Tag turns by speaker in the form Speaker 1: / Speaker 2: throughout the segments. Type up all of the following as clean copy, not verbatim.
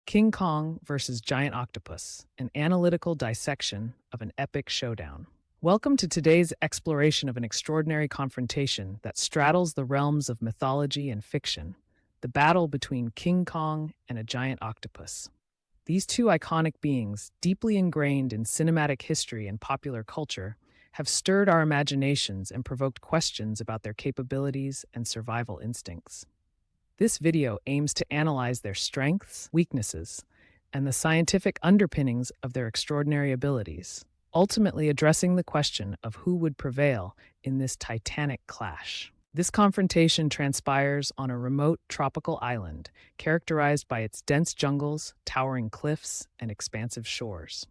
Speaker 1: King Kong versus Giant Octopus, an analytical dissection of an epic showdown. Welcome to today's exploration of an extraordinary confrontation that straddles the realms of mythology and fiction, the battle between King Kong and a giant octopus. These two iconic beings, deeply ingrained in cinematic history and popular culture, have stirred our imaginations and provoked questions about their capabilities and survival instincts. This video aims to analyze their strengths, weaknesses, and the scientific underpinnings of their extraordinary abilities, ultimately addressing the question of who would prevail in this titanic clash. This confrontation transpires on a remote tropical island, characterized by its dense jungles, towering cliffs, and expansive shores.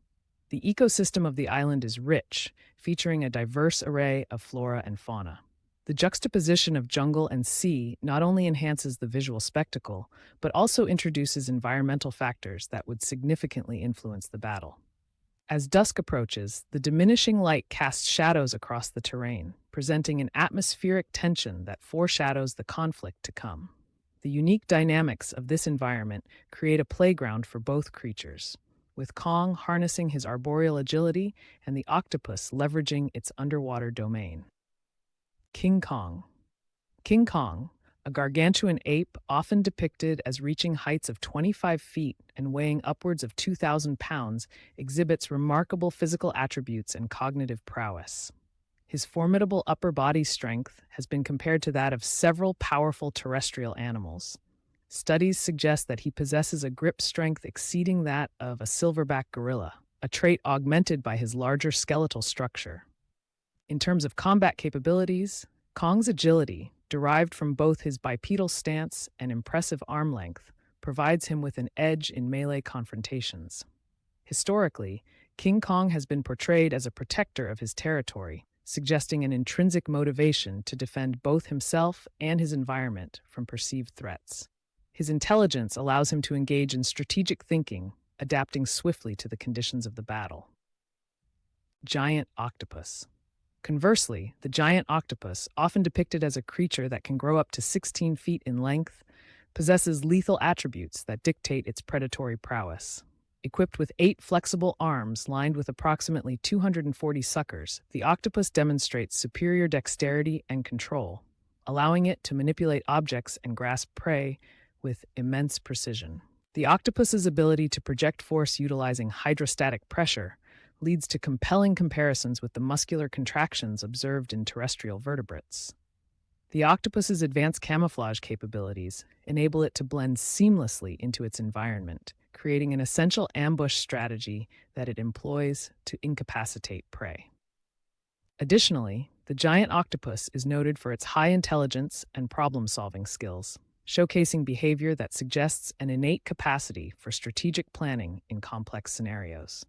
Speaker 1: The ecosystem of the island is rich, featuring a diverse array of flora and fauna. The juxtaposition of jungle and sea not only enhances the visual spectacle, but also introduces environmental factors that would significantly influence the battle. As dusk approaches, the diminishing light casts shadows across the terrain, presenting an atmospheric tension that foreshadows the conflict to come. The unique dynamics of this environment create a playground for both creatures, with Kong harnessing his arboreal agility and the octopus leveraging its underwater domain. King Kong. King Kong, a gargantuan ape often depicted as reaching heights of 25 feet and weighing upwards of 2,000 pounds, exhibits remarkable physical attributes and cognitive prowess. His formidable upper body strength has been compared to that of several powerful terrestrial animals. Studies suggest that he possesses a grip strength exceeding that of a silverback gorilla, a trait augmented by his larger skeletal structure. In terms of combat capabilities, Kong's agility, derived from both his bipedal stance and impressive arm length, provides him with an edge in melee confrontations. Historically, King Kong has been portrayed as a protector of his territory, suggesting an intrinsic motivation to defend both himself and his environment from perceived threats. His intelligence allows him to engage in strategic thinking, adapting swiftly to the conditions of the battle. Giant Octopus. Conversely, the giant octopus, often depicted as a creature that can grow up to 16 feet in length, possesses lethal attributes that dictate its predatory prowess. Equipped with 8 flexible arms lined with approximately 240 suckers, the octopus demonstrates superior dexterity and control, allowing it to manipulate objects and grasp prey with immense precision. The octopus's ability to project force utilizing hydrostatic pressure leads to compelling comparisons with the muscular contractions observed in terrestrial vertebrates. The octopus's advanced camouflage capabilities enable it to blend seamlessly into its environment, creating an essential ambush strategy that it employs to incapacitate prey. Additionally, the giant octopus is noted for its high intelligence and problem-solving skills, showcasing behavior that suggests an innate capacity for strategic planning in complex scenarios.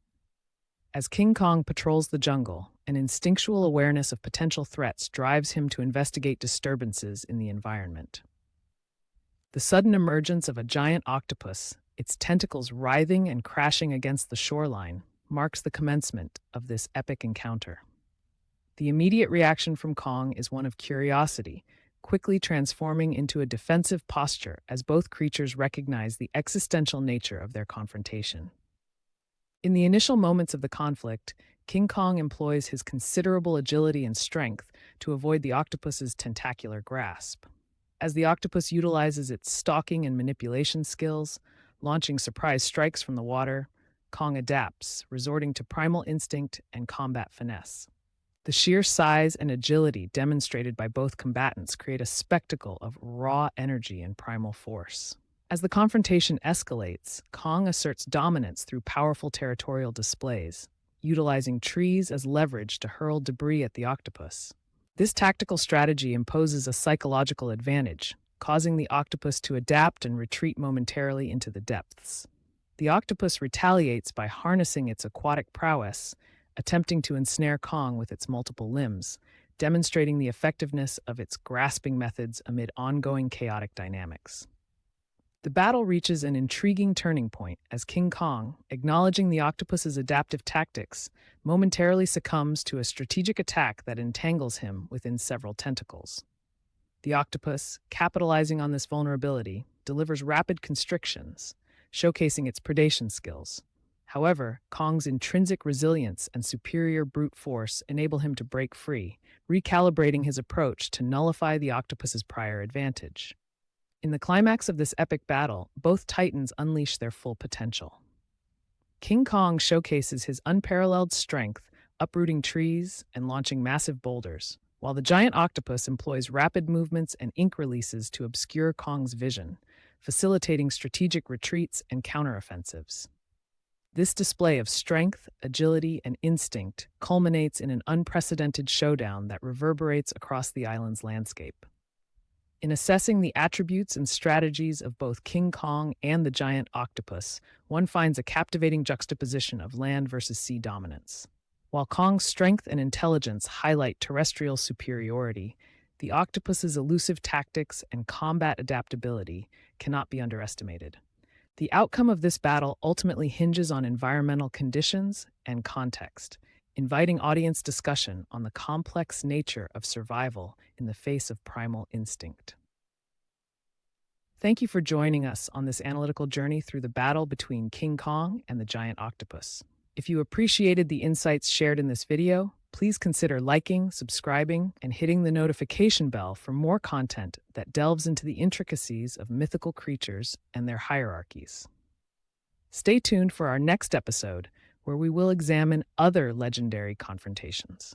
Speaker 1: As King Kong patrols the jungle, an instinctual awareness of potential threats drives him to investigate disturbances in the environment. The sudden emergence of a giant octopus, its tentacles writhing and crashing against the shoreline, marks the commencement of this epic encounter. The immediate reaction from Kong is one of curiosity, quickly transforming into a defensive posture as both creatures recognize the existential nature of their confrontation. In the initial moments of the conflict, King Kong employs his considerable agility and strength to avoid the octopus's tentacular grasp. As the octopus utilizes its stalking and manipulation skills, launching surprise strikes from the water, Kong adapts, resorting to primal instinct and combat finesse. The sheer size and agility demonstrated by both combatants create a spectacle of raw energy and primal force. As the confrontation escalates, Kong asserts dominance through powerful territorial displays, utilizing trees as leverage to hurl debris at the octopus. This tactical strategy imposes a psychological advantage, causing the octopus to adapt and retreat momentarily into the depths. The octopus retaliates by harnessing its aquatic prowess, attempting to ensnare Kong with its multiple limbs, demonstrating the effectiveness of its grasping methods amid ongoing chaotic dynamics. The battle reaches an intriguing turning point as King Kong, acknowledging the octopus's adaptive tactics, momentarily succumbs to a strategic attack that entangles him within several tentacles. The octopus, capitalizing on this vulnerability, delivers rapid constrictions, showcasing its predation skills. However, Kong's intrinsic resilience and superior brute force enable him to break free, recalibrating his approach to nullify the octopus's prior advantage. In the climax of this epic battle, both titans unleash their full potential. King Kong showcases his unparalleled strength, uprooting trees and launching massive boulders, while the giant octopus employs rapid movements and ink releases to obscure Kong's vision, facilitating strategic retreats and counteroffensives. This display of strength, agility, and instinct culminates in an unprecedented showdown that reverberates across the island's landscape. In assessing the attributes and strategies of both King Kong and the giant octopus, one finds a captivating juxtaposition of land versus sea dominance. While Kong's strength and intelligence highlight terrestrial superiority, the octopus's elusive tactics and combat adaptability cannot be underestimated. The outcome of this battle ultimately hinges on environmental conditions and context, inviting audience discussion on the complex nature of survival in the face of primal instinct. Thank you for joining us on this analytical journey through the battle between King Kong and the giant octopus. If you appreciated the insights shared in this video, please consider liking, subscribing, and hitting the notification bell for more content that delves into the intricacies of mythical creatures and their hierarchies. Stay tuned for our next episode, where we will examine other legendary confrontations.